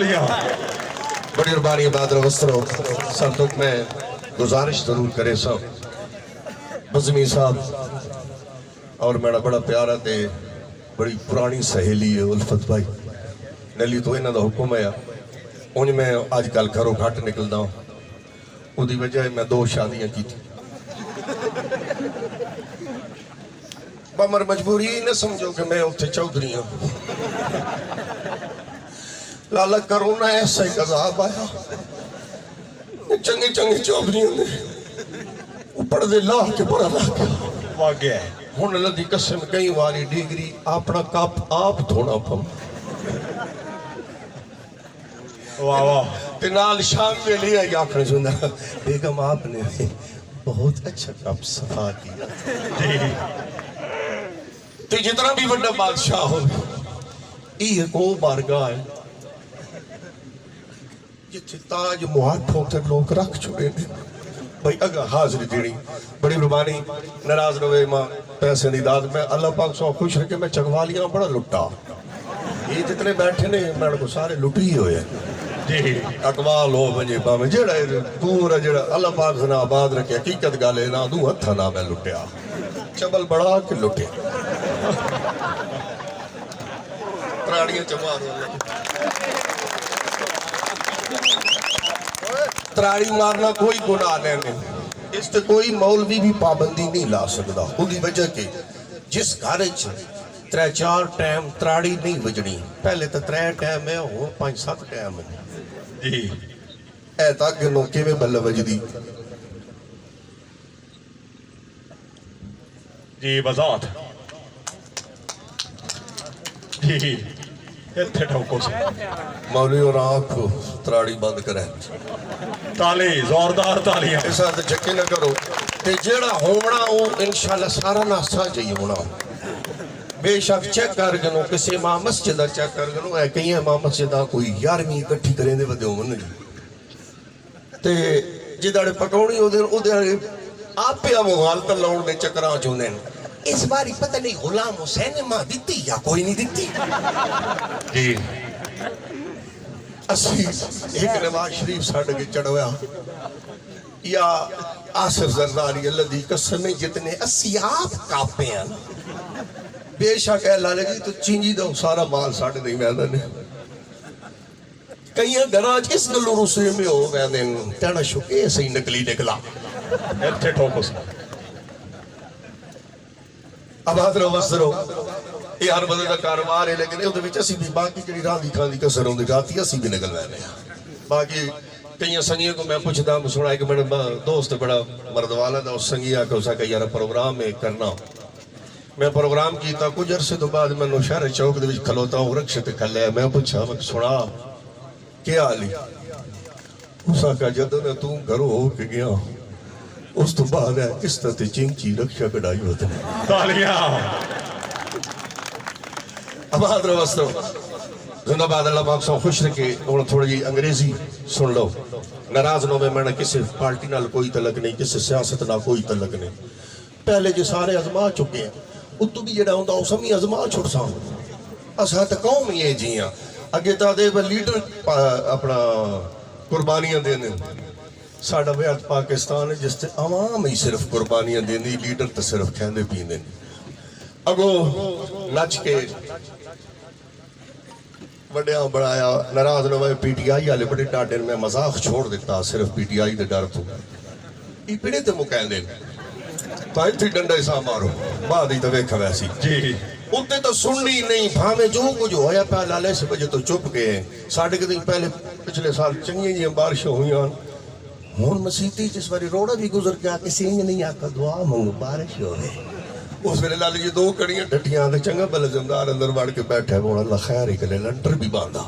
तालियां। बड़ी मेहरबानी बादल वस्त्रो सब तक मैं गुजारिश जरूर करे सब बज़मी साहब और मेरा बड़ा प्यारा ते बड़ी पुरानी सहेली है उल्फत भाई नली तो इन्हों का हुक्म है उंज मैं अजकल घरों घट निकलदा उसकी वजह मैं 2 शादियां की मगर मजबूरी न समझो कि मैं उत्थे चौधरी हाँ लाला करोना ऐसा ही अजाब आया चंगे चंगे चौधरी ने पढ़ते ला के बड़ा ला गया हुण लदी कसम कई बारी डिग्री अपना कप आप धोना पम वाह वाह ते नाल शाम वेले आई आखने सुनदा बेगम आपने बहुत अच्छा कप सफा किया जी। ते जितना भी बड़ा बादशाह हो ये को बारगाह है जिथे ताज मुहाठों ते लोग रख चुके हैं भाई अगर हाजिरी देनी बड़ी मेहरबानी नाराज रवे मां पैसे की दाद में अल्लाह पाक सौ खुश रखे मैं चकवालियां बड़ा लुटा ये जितने बैठे ने मेरे को सारे लुटी ही होए जी। अकवाल हो वजे भावे जेड़ा पूरा जेड़ा अल्लाह पाक सना आबाद रखे हकीकत गल है ना दू हथा ना मैं लुटिया चबल बड़ा के लुटे त्राड़ियां चमार त्राड़ी मारना कोई गुनाह नहीं इस ते कोई मौलवी भी पाबंदी नहीं ला सकता उसकी वजह के जिस घर 3-4 टाइम त्राड़ी नहीं बजनी पहले तो 3 टाइम है हो 5-7 टाइम है जी। ऐ तक किवें बल्ले बजदी जी बजात जी इत्थे ठोको मौलवी और आँख त्राड़ी बंद करे ताली जोरदार तालियां। ऐसा तो चक्के न करो ते जेड़ा होना वो इंशाल्लाह सारा नासा चाहिए होना बेशक चेक कर गनो किसी मां मस्जिद चेक कर गनो है कई मां मस्जिद कोई 11वीं इकट्ठी करें दे वदे होवन ते जिदाड़े पकाउणी ओदे आपे मुहालत लाउण दे चक्करां च होंदे इस बारी पता नहीं गुलाम हुसैन ने मां दित्ती या कोई नहीं दित्ती जी। असी एक नवाज शरीफ साढ़े के चढ़वाया या आसिफ जरदारी अल्लाह दी कसम जितने असी आप कापे हैं बेशक है ला लगी तो चींजी दो सारा माल साढ़े नहीं मैदान ने कई घर इस गलों रुसे में हो वैदे तेना शुके सही नकली निकला इत्थे ठोको अब हादरो वसरो ये हर बंदे का कारोबार है लेकिन उहदे विच असीं भी बाकी जेहड़ी रांदी खांदी कसर होंदी राती असीं भी निकल वैने बाकी कई संगियों को मैं पूछदा सुना एक मेरा दोस्त बड़ा मर्दवाला दा उस संगिया को सा यार प्रोग्राम में करना मैं प्रोग्राम किया कुछ अरसे तो बाद मैं शहर चौक दे विच खलोता हूं रक्षित खले मैं पूछा मैं सुना क्या हाल है उस आका जदों तू घरों हो के गया उस तो बाद है किस तरह चिंची रक्षा कढ़ाई होते तालियां। अब हादरो वस्त्रो जिंदाबाद अल्लाह पाक सौ खुश रखे और थोड़ी जी अंग्रेजी सुन लो नाराज नो मैं किसी पार्टी नाल कोई तलक नहीं किसी सियासत नाल कोई तलक नहीं पहले जो सारे अजमा चुके हैं उतों भी जेड़ा होंदा उस भी अजमा छुड़ सा असा तो कौम ही है जी अगे तो दे लीडर अपना कुर्बानियां देने साडा बेहद पाकिस्तान है जिससे आवाम ही सिर्फ कुर्बानियां देंदी लीडर तो सिर्फ कहंदे पींदे अगो नच के बड़िया बनाया नाराज न होए पीटीआई वाले बड़े डाडे में मजाक छोड़ दिता सिर्फ पीटीआई के डर तो ये पिड़े ते मुकैंदे तो इत्थे डंडा सा मारो बाद ही तो वेख वैसी जी। उत्ते तो सुननी नहीं भावे जो कुछ होया पा लाले से बजे तो चुप गए साढ़े के दिन पहले पिछले साल चंगी जी बारिश हुई हुण मसीती जिस बारी रोड़ा भी गुजर गया किसी ने नहीं आका दुआ मंगो बारिश होवे उस वेले लाली जी 2 कड़ियां डटियां ते चंगा बल जमदार अंदर वड़ के बैठा होना अल्लाह खैर ही करे लंटर भी बांधा